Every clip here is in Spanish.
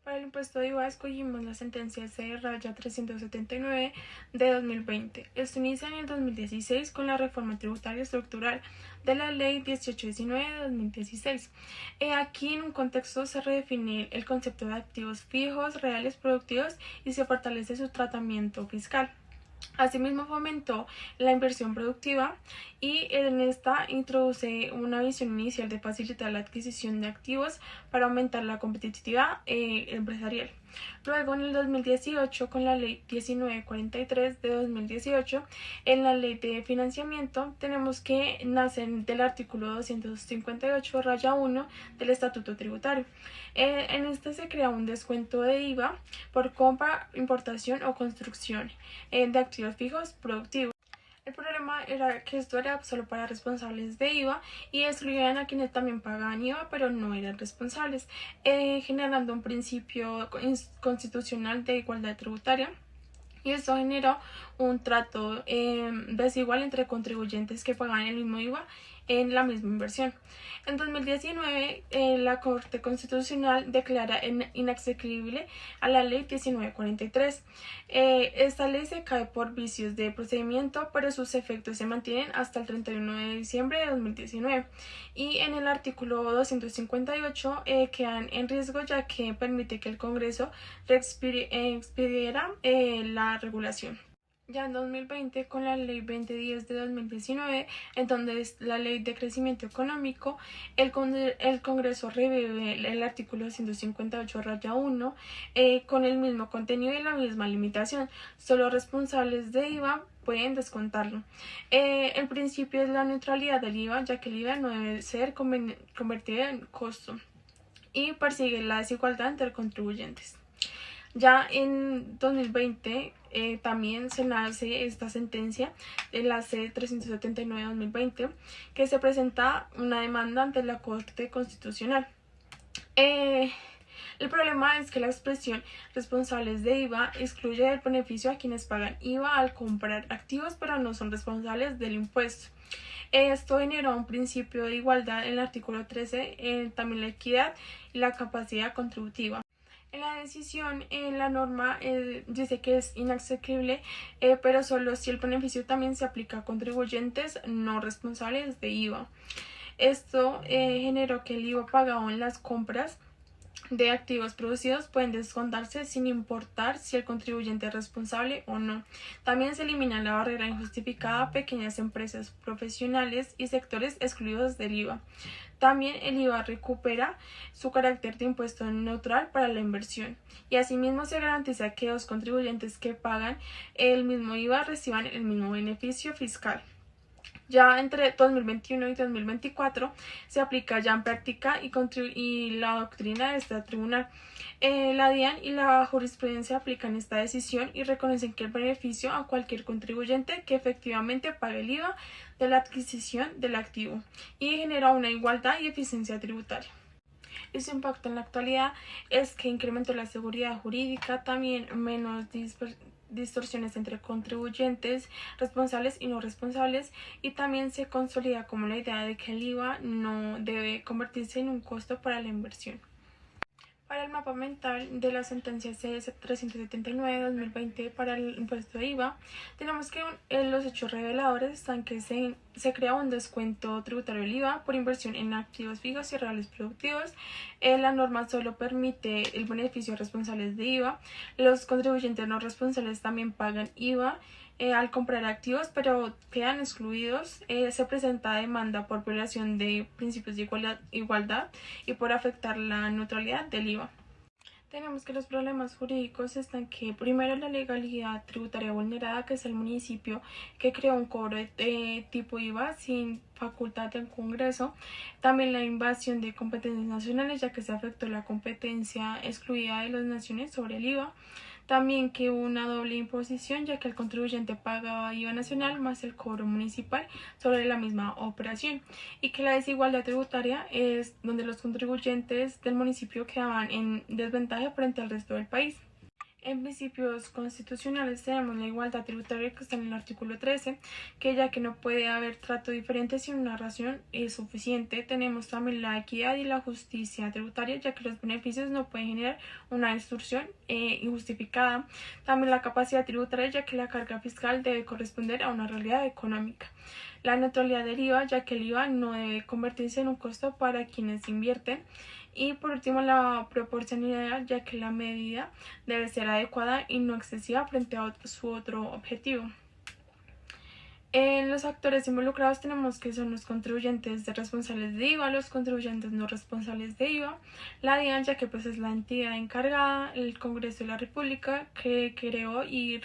Para el impuesto de IVA escogimos la sentencia C-379 de 2020. Esto inicia en el 2016 con la reforma tributaria estructural de la Ley 1819 de 2016. Aquí en un contexto se redefine el concepto de activos fijos, reales, productivos y se fortalece su tratamiento fiscal. Asimismo fomentó la inversión productiva y en esta introduce una visión inicial de facilitar la adquisición de activos para aumentar la competitividad empresarial. Luego, en el 2018, con la Ley 1943 de 2018, en la Ley de Financiamiento, tenemos que nace del artículo 258-1 del Estatuto Tributario. En este se crea un descuento de IVA por compra, importación o construcción de activos fijos productivos. El problema era que esto era solo para responsables de IVA y excluían a quienes también pagaban IVA pero no eran responsables, generando un principio constitucional de igualdad tributaria. Y esto generó un trato desigual entre contribuyentes que pagan el mismo IVA en la misma inversión. En 2019, la Corte Constitucional declara inexequible a la Ley 1943. Esta ley se cae por vicios de procedimiento, pero sus efectos se mantienen hasta el 31 de diciembre de 2019. Y en el artículo 258 quedan en riesgo ya que permite que el Congreso expidiera la regulación. Ya en 2020, con la Ley 2010 de 2019, en donde es la Ley de Crecimiento Económico, el Congreso revive el artículo 158-1 con el mismo contenido y la misma limitación. Solo responsables de IVA pueden descontarlo. El principio es la neutralidad del IVA, ya que el IVA no debe ser convertido en costo y persigue la desigualdad entre contribuyentes. Ya en 2020 también se nace esta sentencia de la C-379-2020 que se presenta una demanda ante la Corte Constitucional. El problema es que la expresión responsables de IVA excluye del beneficio a quienes pagan IVA al comprar activos pero no son responsables del impuesto. Esto generó un principio de igualdad en el artículo 13, también la equidad y la capacidad contributiva. En la decisión, la norma dice que es inaccesible, pero solo si el beneficio también se aplica a contribuyentes no responsables de IVA. Esto generó que el IVA pagado en las compras de activos producidos pueden descontarse sin importar si el contribuyente es responsable o no. También se elimina la barrera injustificada a pequeñas empresas profesionales y sectores excluidos del IVA. También el IVA recupera su carácter de impuesto neutral para la inversión y asimismo se garantiza que los contribuyentes que pagan el mismo IVA reciban el mismo beneficio fiscal. Ya entre 2021 y 2024 se aplica ya en práctica y la doctrina de este tribunal. La DIAN y la jurisprudencia aplican esta decisión y reconocen que el beneficio a cualquier contribuyente que efectivamente pague el IVA de la adquisición del activo y genera una igualdad y eficiencia tributaria. Su impacto en la actualidad es que incrementó la seguridad jurídica, también menos distorsiones entre contribuyentes responsables y no responsables, y también se consolida como la idea de que el IVA no debe convertirse en un costo para la inversión. Para el mapa mental de la sentencia C-379-2020 para el impuesto de IVA, tenemos que los hechos reveladores están que se crea un descuento tributario del IVA por inversión en activos fijos y reales productivos. La norma solo permite el beneficio a responsables de IVA. Los contribuyentes no responsables también pagan IVA al comprar activos, pero quedan excluidos. Se presenta demanda por violación de principios de igualdad y por afectar la neutralidad del IVA. Tenemos que los problemas jurídicos están que primero la legalidad tributaria vulnerada, que es el municipio que creó un cobro de tipo IVA sin facultad del Congreso. También la invasión de competencias nacionales, ya que se afectó la competencia excluida de las naciones sobre el IVA. También que hubo una doble imposición, ya que el contribuyente pagaba IVA nacional más el cobro municipal sobre la misma operación, y que la desigualdad tributaria es donde los contribuyentes del municipio quedaban en desventaja frente al resto del país. En principios constitucionales tenemos la igualdad tributaria que está en el artículo 13, que ya que no puede haber trato diferente si una razón es suficiente. Tenemos también la equidad y la justicia tributaria, ya que los beneficios no pueden generar una distorsión injustificada. También la capacidad tributaria, ya que la carga fiscal debe corresponder a una realidad económica. La neutralidad del IVA, ya que el IVA no debe convertirse en un costo para quienes invierten. Y por último, la proporcionalidad, ya que la medida debe ser adecuada y no excesiva frente a su otro objetivo. En los actores involucrados tenemos que son los contribuyentes responsables de IVA, los contribuyentes no responsables de IVA, la DIAN, ya que pues es la entidad encargada, el Congreso de la República que creó y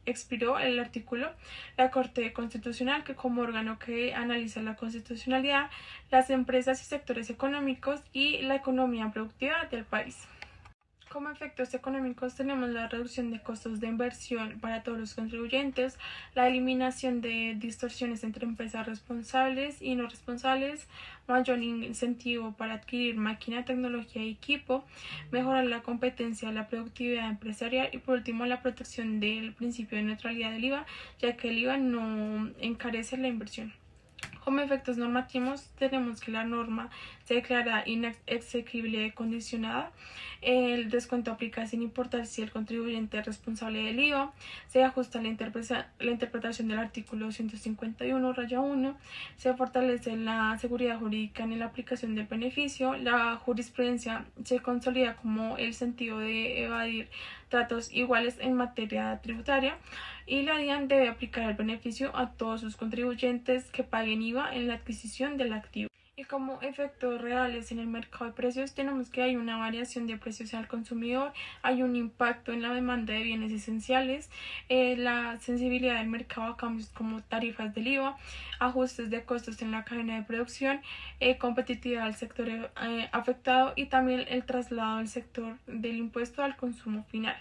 expiró el artículo, la Corte Constitucional, que como órgano que analiza la constitucionalidad, las empresas y sectores económicos y la economía productiva del país. Como efectos económicos tenemos la reducción de costos de inversión para todos los contribuyentes, la eliminación de distorsiones entre empresas responsables y no responsables, mayor incentivo para adquirir máquina, tecnología y equipo, mejorar la competencia, la productividad empresarial y por último la protección del principio de neutralidad del IVA, ya que el IVA no encarece la inversión. Como efectos normativos tenemos que la norma se declara inexequible y condicionada. El descuento aplica sin importar si el contribuyente es responsable del IVA. Se ajusta la interpretación del artículo 151-1. Se fortalece la seguridad jurídica en la aplicación del beneficio. La jurisprudencia se consolida como el sentido de evadir tratos iguales en materia tributaria y la DIAN debe aplicar el beneficio a todos sus contribuyentes que paguen IVA en la adquisición del activo. Y como efectos reales en el mercado de precios tenemos que hay una variación de precios al consumidor, hay un impacto en la demanda de bienes esenciales, la sensibilidad del mercado a cambios como tarifas del IVA, ajustes de costos en la cadena de producción, competitividad del sector afectado y también el traslado del sector del impuesto al consumo final.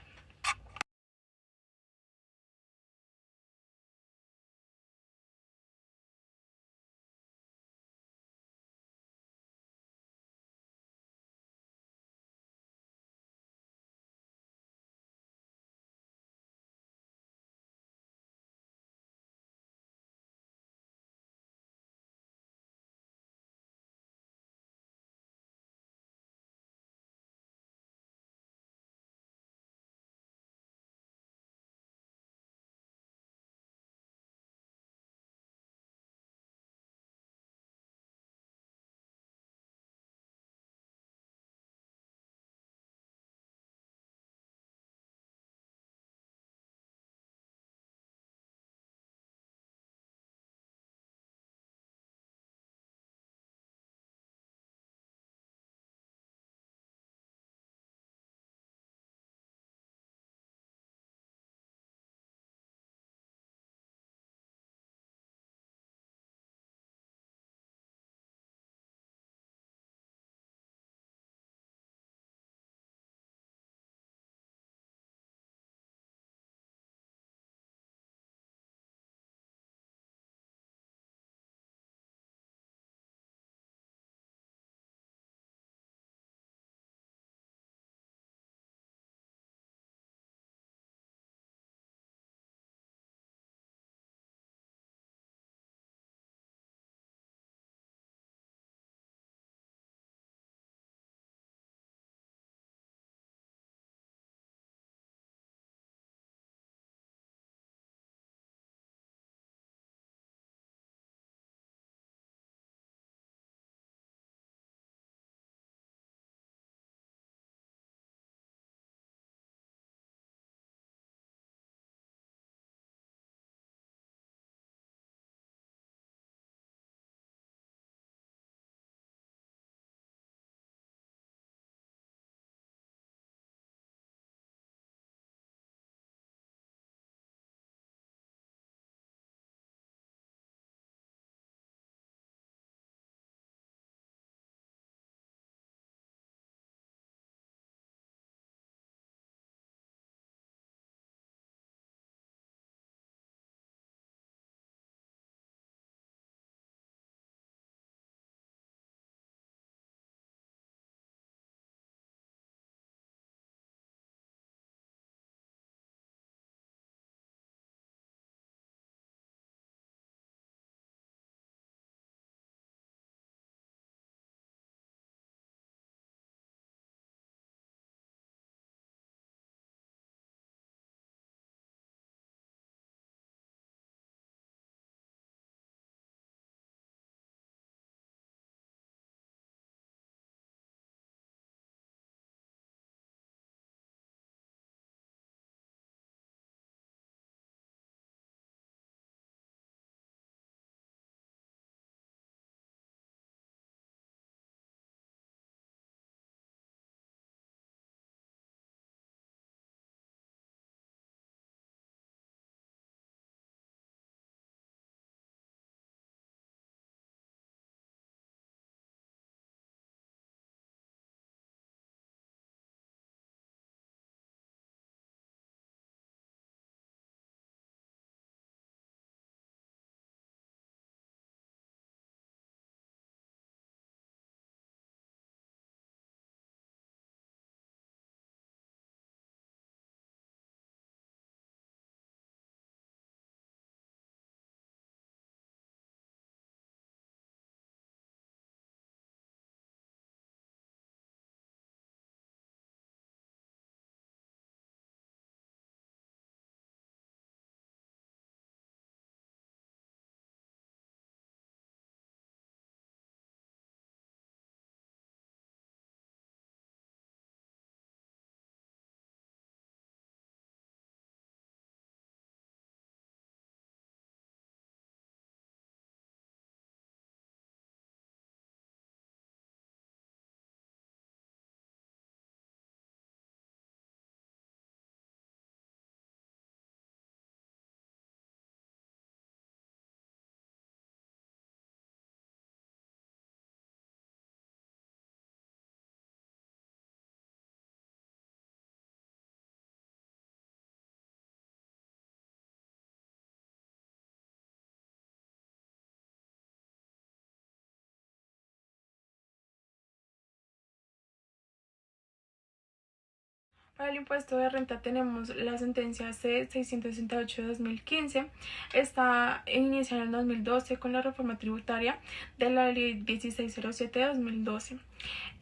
Para el impuesto de renta tenemos la sentencia C-668 de 2015. Esta inicia en el 2012 con la reforma tributaria de la ley 1607 de 2012.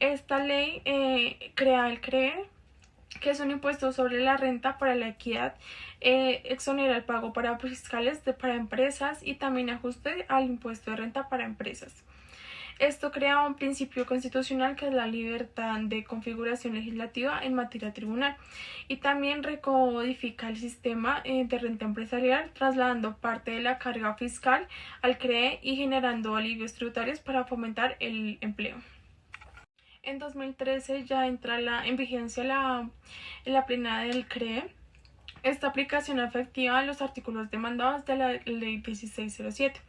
Esta ley crea el CREE, que es un impuesto sobre la renta para la equidad, exonera el pago para fiscales para empresas y también ajuste al impuesto de renta para empresas. Esto crea un principio constitucional que es la libertad de configuración legislativa en materia tribunal y también recodifica el sistema de renta empresarial, trasladando parte de la carga fiscal al CREE y generando alivios tributarios para fomentar el empleo. En 2013 ya entra en vigencia la plena del CREE. Esta aplicación efectiva a los artículos demandados de la Ley 1607,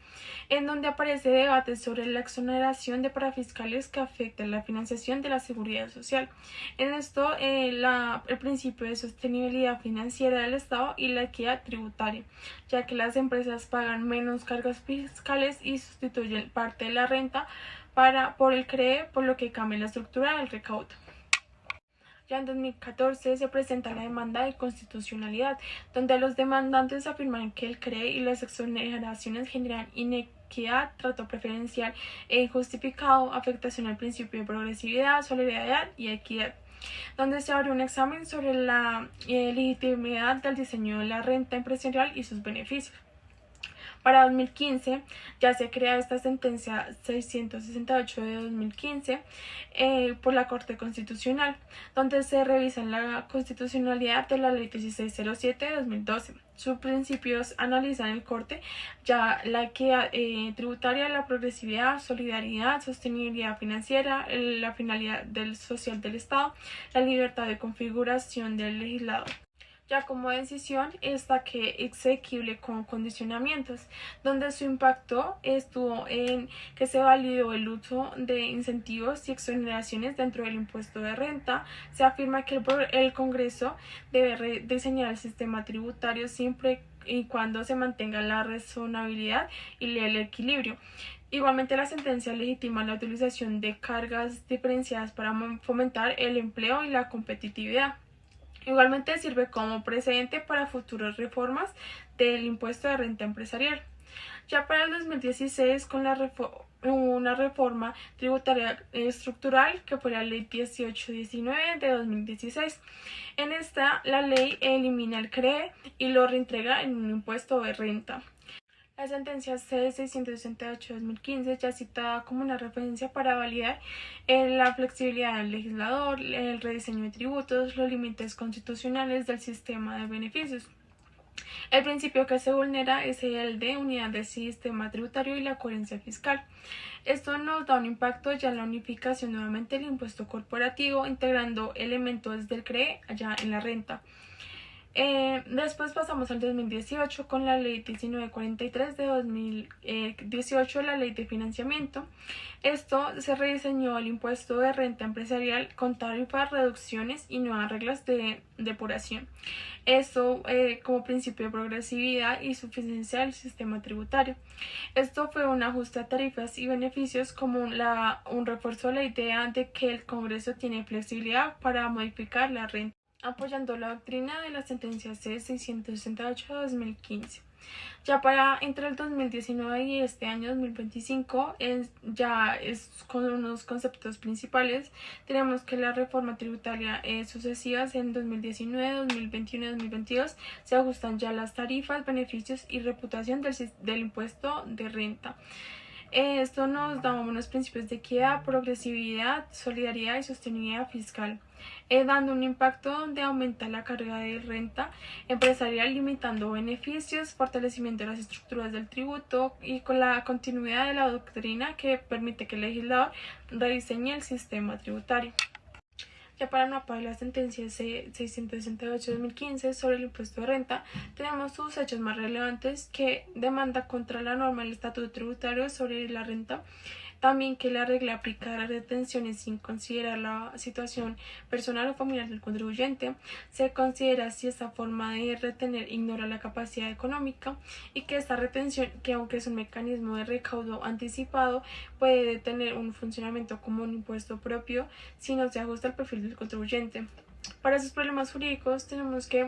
en donde aparece debate sobre la exoneración de parafiscales que afectan la financiación de la seguridad social. En esto, el principio de sostenibilidad financiera del Estado y la equidad tributaria, ya que las empresas pagan menos cargas fiscales y sustituyen parte de la renta por el CREE, por lo que cambia la estructura del recaudo. Ya en 2014 se presenta la demanda de constitucionalidad, donde los demandantes afirman que el CREE y las exoneraciones generan inequidad, trato preferencial e injustificado, afectación al principio de progresividad, solidaridad y equidad, donde se abre un examen sobre la legitimidad del diseño de la renta empresarial y sus beneficios. Para 2015 ya se crea esta sentencia 668 de 2015 por la Corte Constitucional, donde se revisa la constitucionalidad de la Ley 1607 de 2012. Sus principios analizan el corte, ya la equidad tributaria, la progresividad, solidaridad, sostenibilidad financiera, la finalidad social del Estado, la libertad de configuración del legislador. Ya como decisión está que exequible con condicionamientos, donde su impacto estuvo en que se validó el uso de incentivos y exoneraciones dentro del impuesto de renta. Se afirma que el Congreso debe rediseñar el sistema tributario siempre y cuando se mantenga la razonabilidad y el equilibrio. Igualmente, la sentencia legitima la utilización de cargas diferenciadas para fomentar el empleo y la competitividad. Igualmente sirve como precedente para futuras reformas del impuesto de renta empresarial. Ya para el 2016, con una reforma tributaria estructural que fue la Ley 1819 de 2016. En esta, la ley elimina el CREE y lo reintegra en un impuesto de renta. La sentencia C-668 de 2015 ya citada como una referencia para validar la flexibilidad del legislador, el rediseño de tributos, los límites constitucionales del sistema de beneficios. El principio que se vulnera es el de unidad del sistema tributario y la coherencia fiscal. Esto nos da un impacto ya en la unificación nuevamente del impuesto corporativo, integrando elementos del CREE allá en la renta. Después pasamos al 2018 con la ley 1943 de 2018, la ley de financiamiento. Esto se rediseñó el impuesto de renta empresarial con tarifas, reducciones y nuevas reglas de depuración. Esto como principio de progresividad y suficiencia del sistema tributario. Esto fue un ajuste a tarifas y beneficios como un refuerzo de la idea de que el Congreso tiene flexibilidad para modificar la renta, apoyando la doctrina de la sentencia C-668 de 2015. Ya para entre el 2019 y este año 2025 ya es con unos conceptos principales. Tenemos que la reforma tributaria sucesivas en 2019, 2021 y 2022 se ajustan ya las tarifas, beneficios y reputación del impuesto de renta. Esto nos da unos principios de equidad, progresividad, solidaridad y sostenibilidad fiscal, dando un impacto donde aumenta la carga de renta empresarial, limitando beneficios, fortalecimiento de las estructuras del tributo y con la continuidad de la doctrina que permite que el legislador rediseñe el sistema tributario. Ya para no apagar la sentencia C-668-2015 sobre el impuesto de renta, tenemos sus hechos más relevantes que demanda contra la norma del Estatuto Tributario sobre la renta. También que la regla aplica a las retenciones sin considerar la situación personal o familiar del contribuyente. Se considera si esta forma de retener ignora la capacidad económica y que esta retención, que aunque es un mecanismo de recaudo anticipado, puede tener un funcionamiento como un impuesto propio si no se ajusta al perfil del contribuyente. Para esos problemas jurídicos tenemos que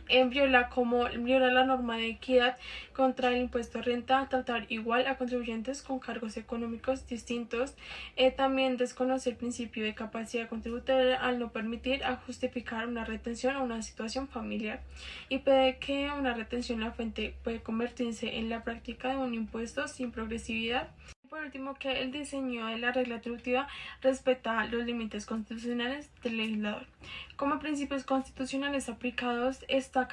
viola la norma de equidad contra el impuesto de renta, tratar igual a contribuyentes con cargos económicos distintos, también desconoce el principio de capacidad contributoria al no permitir a justificar una retención o una situación familiar, y puede que una retención en la fuente puede convertirse en la práctica de un impuesto sin progresividad. Por último, que el diseño de la regla tributiva respeta los límites constitucionales del legislador. Como principios constitucionales aplicados está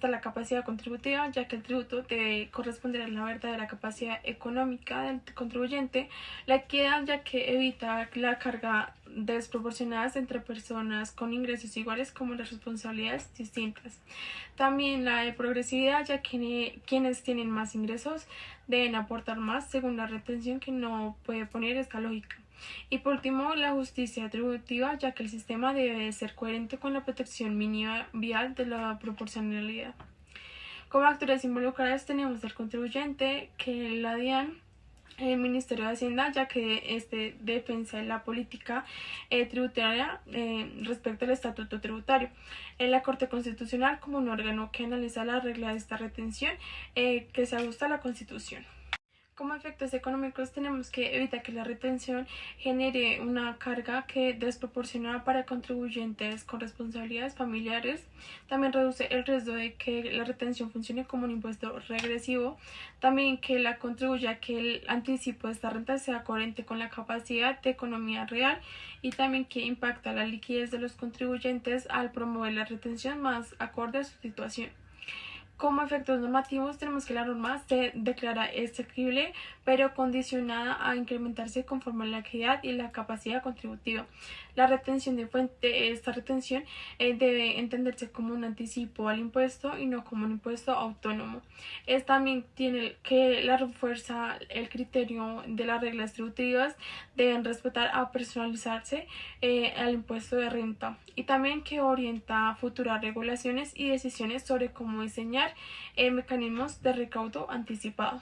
la capacidad contributiva, ya que el tributo debe corresponder a la verdadera capacidad económica del contribuyente; la equidad, ya que evita la carga desproporcionadas entre personas con ingresos iguales como las responsabilidades distintas. También la de progresividad, ya que quienes tienen más ingresos deben aportar más según la retención, que no puede poner esta lógica. Y por último, la justicia tributiva, ya que el sistema debe ser coherente con la protección mínima vial de la proporcionalidad. Como actores involucrados tenemos el contribuyente, que la DIAN, el Ministerio de Hacienda, ya que este defensa de la política tributaria respecto al estatuto tributario; en la Corte Constitucional, como un órgano que analiza la regla de esta retención que se ajusta a la Constitución. Como efectos económicos tenemos que evitar que la retención genere una carga que desproporcionada para contribuyentes con responsabilidades familiares. También reduce el riesgo de que la retención funcione como un impuesto regresivo. También que la contribuya a que el anticipo de esta renta sea coherente con la capacidad de economía real, y también que impacta la liquidez de los contribuyentes al promover la retención más acorde a su situación. Como efectos normativos tenemos que la norma se declara exequible, pero condicionada a incrementarse conforme a la equidad y la capacidad contributiva. La retención de fuente, esta retención debe entenderse como un anticipo al impuesto y no como un impuesto autónomo. También tiene que la refuerza el criterio de las reglas tributivas, deben respetar a personalizarse al impuesto de renta, y también que orienta futuras regulaciones y decisiones sobre cómo diseñar mecanismos de recaudo anticipado.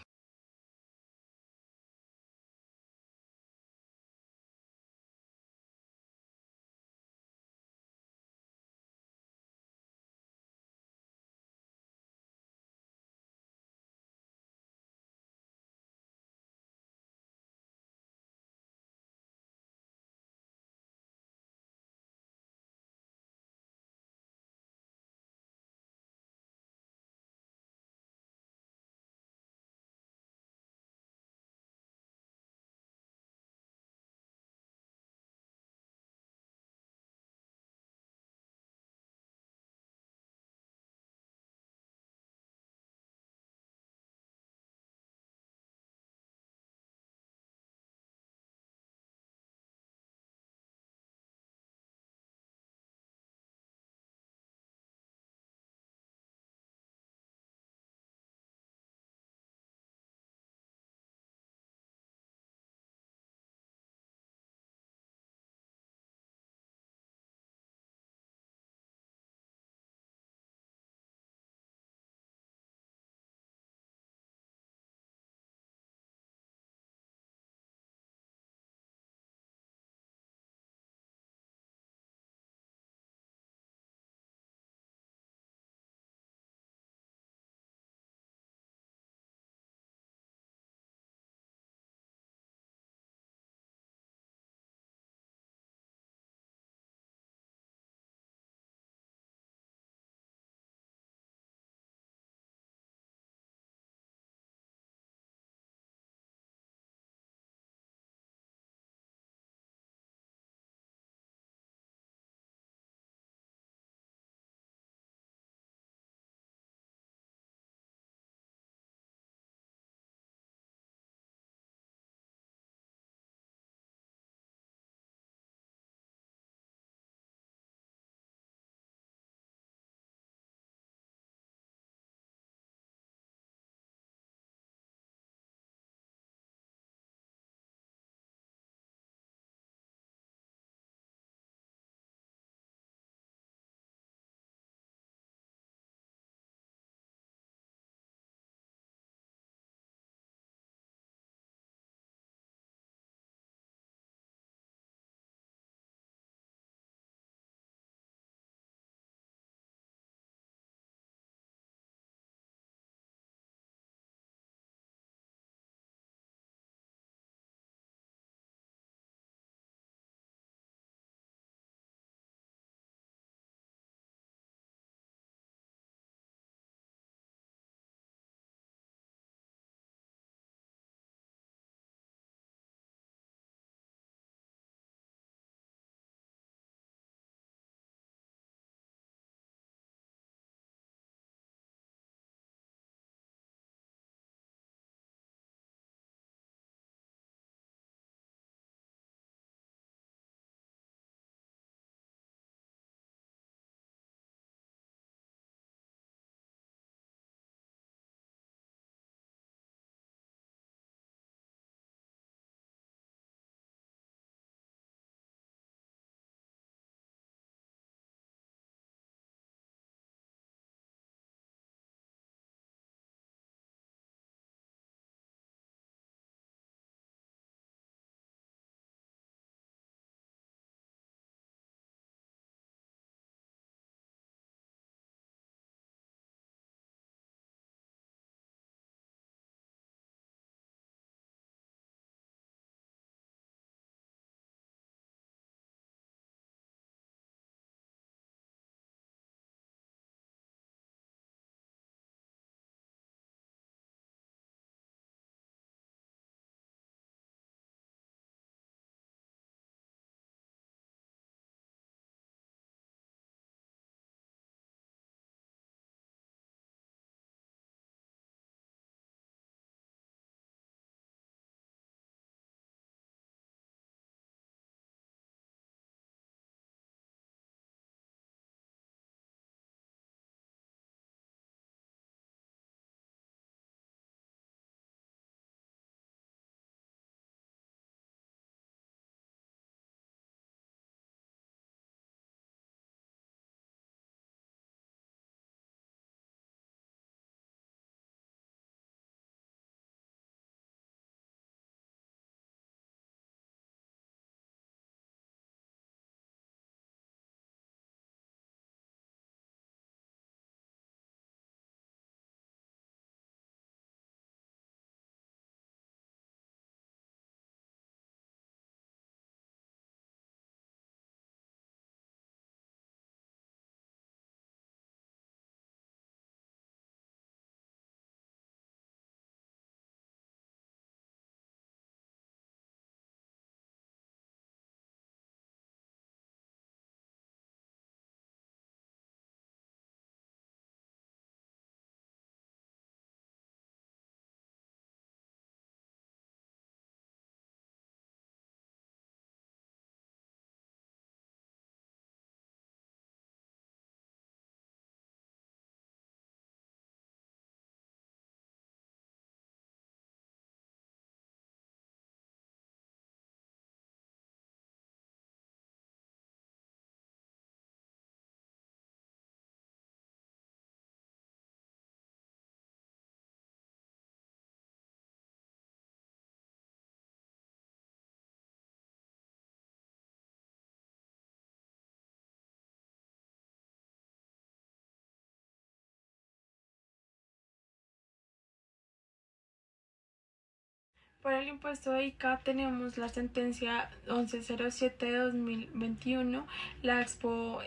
Para el impuesto de ICA tenemos la sentencia 1107 de 2021, la Expo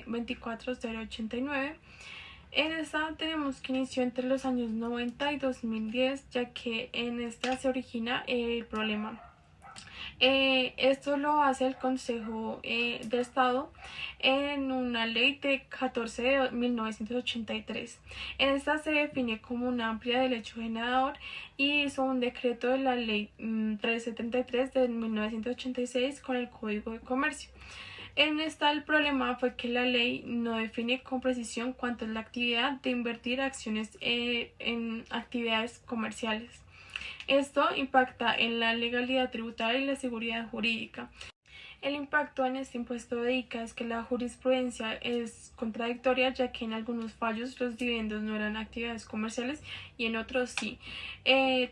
24089. En esta tenemos que inició entre los años 90 y 2010, ya que en esta se origina el problema. Esto lo hace el Consejo de Estado en una ley de 14 de 1983. En esta se define como una amplia derecho generador y hizo un decreto de la ley 373 de 1986 con el Código de Comercio. En esta el problema fue que la ley no define con precisión cuánto es la actividad de invertir acciones en actividades comerciales. Esto impacta en la legalidad tributaria y la seguridad jurídica. El impacto en este impuesto de ICA es que la jurisprudencia es contradictoria, ya que en algunos fallos los dividendos no eran actividades comerciales y en otros sí.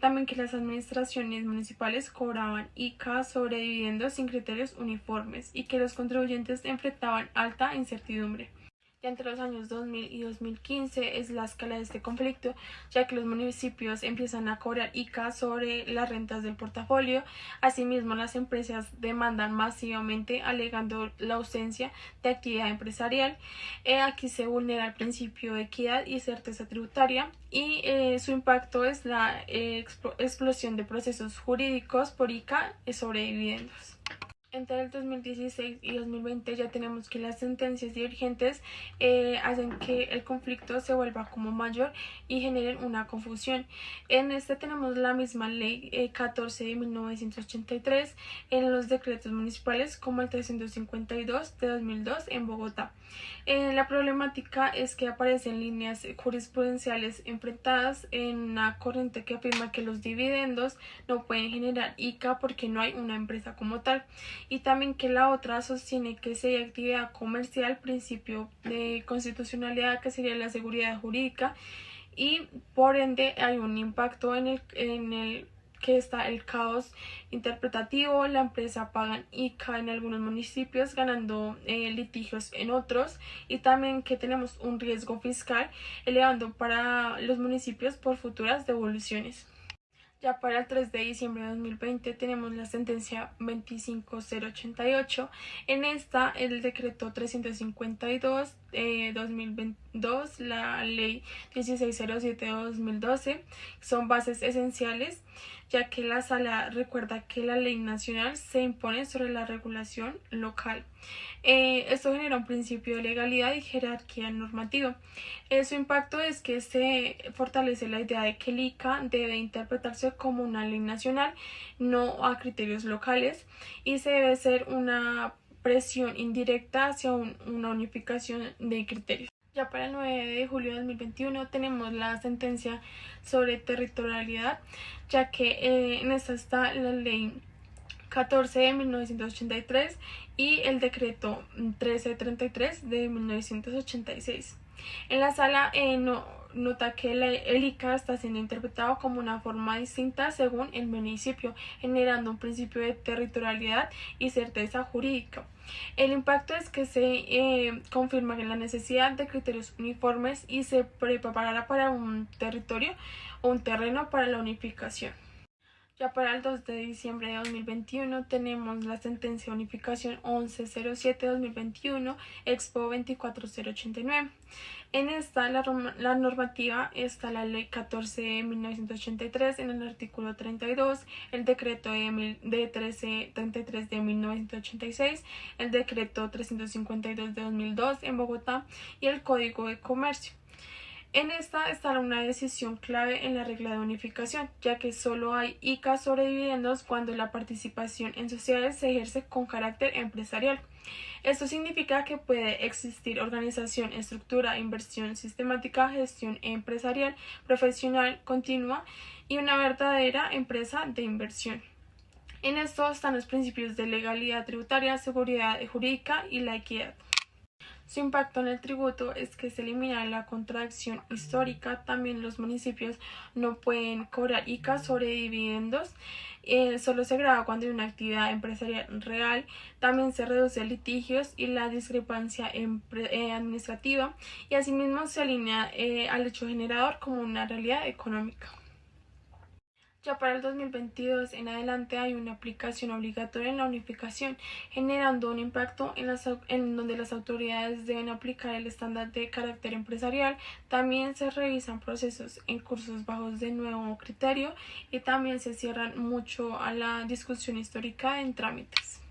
También que las administraciones municipales cobraban ICA sobre dividendos sin criterios uniformes y que los contribuyentes enfrentaban alta incertidumbre. Ya entre los años 2000 y 2015 es la escala de este conflicto, ya que los municipios empiezan a cobrar ICA sobre las rentas del portafolio. Asimismo, las empresas demandan masivamente alegando la ausencia de actividad empresarial. Aquí se vulnera el principio de equidad y certeza tributaria y su impacto es la explosión de procesos jurídicos por ICA sobre dividendos. Entre el 2016 y 2020 ya tenemos que las sentencias divergentes hacen que el conflicto se vuelva como mayor y generen una confusión. En este tenemos la misma ley 14 de 1983 en los decretos municipales como el 352 de 2002 en Bogotá. La problemática es que aparecen líneas jurisprudenciales enfrentadas en una corriente que afirma que los dividendos no pueden generar ICA porque no hay una empresa como tal, y también que la otra sostiene que si hay actividad comercial, principio de constitucionalidad que sería la seguridad jurídica, y por ende hay un impacto en el que está el caos interpretativo. La empresa paga ICA en algunos municipios, ganando litigios en otros, y también que tenemos un riesgo fiscal elevando para los municipios por futuras devoluciones. Ya para el 3 de diciembre de 2020 tenemos la sentencia 25088. En esta, el decreto 352 de 2022, la ley 1607 de 2012 son bases esenciales, ya que la sala recuerda que la ley nacional se impone sobre la regulación local. Esto genera un principio de legalidad y jerarquía normativa. Su impacto es que se fortalece la idea de que el ICA debe interpretarse como una ley nacional, no a criterios locales, y se debe ser una presión indirecta hacia una unificación de criterios. Ya para el 9 de julio de 2021 tenemos la sentencia sobre territorialidad, ya que en esta está la ley 14 de 1983 y el decreto 1333 de 1986. En la sala nota que el ICA está siendo interpretado como una forma distinta según el municipio, generando un principio de territorialidad y certeza jurídica. El impacto es que se confirma la necesidad de criterios uniformes y se prepara para un territorio o un terreno para la unificación. Ya para el 2 de diciembre de 2021 tenemos la sentencia de unificación 1107-2021, Expo 24089. En esta, la normativa está la ley 14 de 1983 en el artículo 32, el decreto de 1333 de 1986, el decreto 352 de 2002 en Bogotá y el Código de Comercio. En esta está una decisión clave en la regla de unificación, ya que solo hay ICA sobre dividendos cuando la participación en sociedades se ejerce con carácter empresarial. Esto significa que puede existir organización, estructura, inversión sistemática, gestión empresarial, profesional, continua y una verdadera empresa de inversión. En esto están los principios de legalidad tributaria, seguridad jurídica y la equidad. Su impacto en el tributo es que se elimina la contradicción histórica. También los municipios no pueden cobrar ICA sobre dividendos. Solo se graba cuando hay una actividad empresarial real. También se reduce litigios y la discrepancia administrativa. Y asimismo se alinea al hecho generador como una realidad económica. Ya para el 2022 en adelante hay una aplicación obligatoria en la unificación, generando un impacto en donde las autoridades deben aplicar el estándar de carácter empresarial. También se revisan procesos en cursos bajos de nuevo criterio y también se cierran mucho a la discusión histórica en trámites.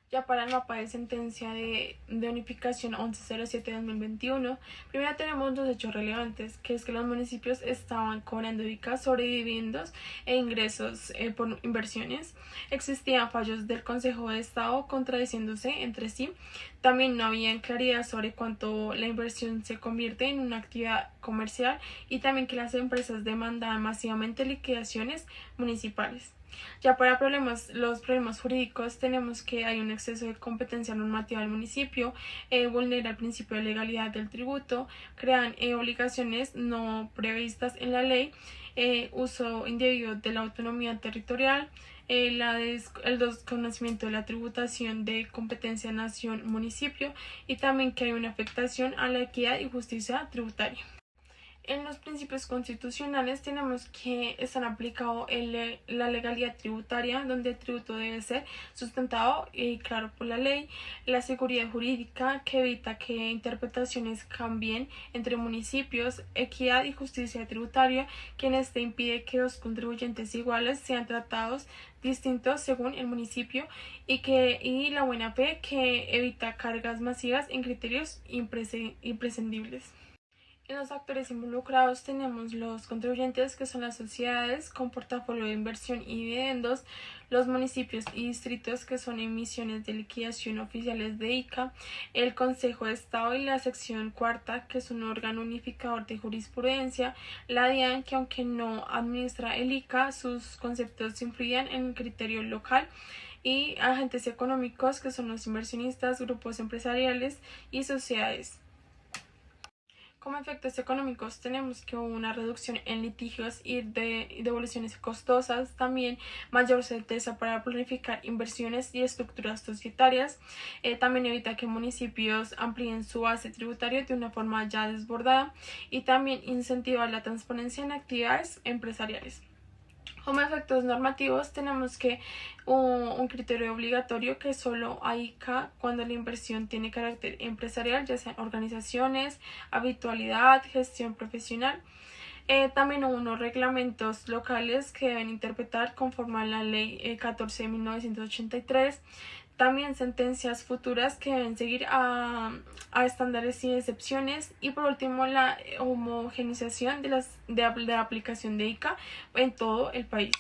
Ya para el mapa de sentencia de unificación 1107-2021, primero tenemos dos hechos relevantes, que es que los municipios estaban cobrando ICA sobre dividendos e ingresos por inversiones. Existían fallos del Consejo de Estado contradiciéndose entre sí. También no había claridad sobre cuánto la inversión se convierte en una actividad comercial y también que las empresas demandaban masivamente liquidaciones municipales. Ya para los problemas jurídicos tenemos que hay un exceso de competencia normativa del municipio, vulnera el principio de legalidad del tributo, crean obligaciones no previstas en la ley, uso indebido de la autonomía territorial, el desconocimiento de la tributación de competencia nación-municipio y también que hay una afectación a la equidad y justicia tributaria. En los principios constitucionales tenemos que están aplicados la legalidad tributaria, donde el tributo debe ser sustentado y claro por la ley, la seguridad jurídica que evita que interpretaciones cambien entre municipios, equidad y justicia tributaria, quien impide que los contribuyentes iguales sean tratados distintos según el municipio y la buena fe que evita cargas masivas en criterios imprescindibles. En los actores involucrados tenemos los contribuyentes, que son las sociedades con portafolio de inversión y dividendos, los municipios y distritos, que son emisiones de liquidación oficiales de ICA, el Consejo de Estado y la sección cuarta, que es un órgano unificador de jurisprudencia, la DIAN, que aunque no administra el ICA, sus conceptos influyen en el criterio local, y agentes económicos, que son los inversionistas, grupos empresariales y sociedades. Como efectos económicos tenemos que hubo una reducción en litigios y devoluciones costosas, también mayor certeza para planificar inversiones y estructuras societarias, también evita que municipios amplíen su base tributaria de una forma ya desbordada y también incentiva la transparencia en actividades empresariales. Como efectos normativos tenemos que un criterio obligatorio que solo hay cuando la inversión tiene carácter empresarial, ya sean organizaciones, habitualidad, gestión profesional. También hubo unos reglamentos locales que deben interpretar conforme a la ley 14 de 1983. También sentencias futuras que deben seguir a estándares y excepciones. Y por último, la homogenización de la aplicación de ICA en todo el país.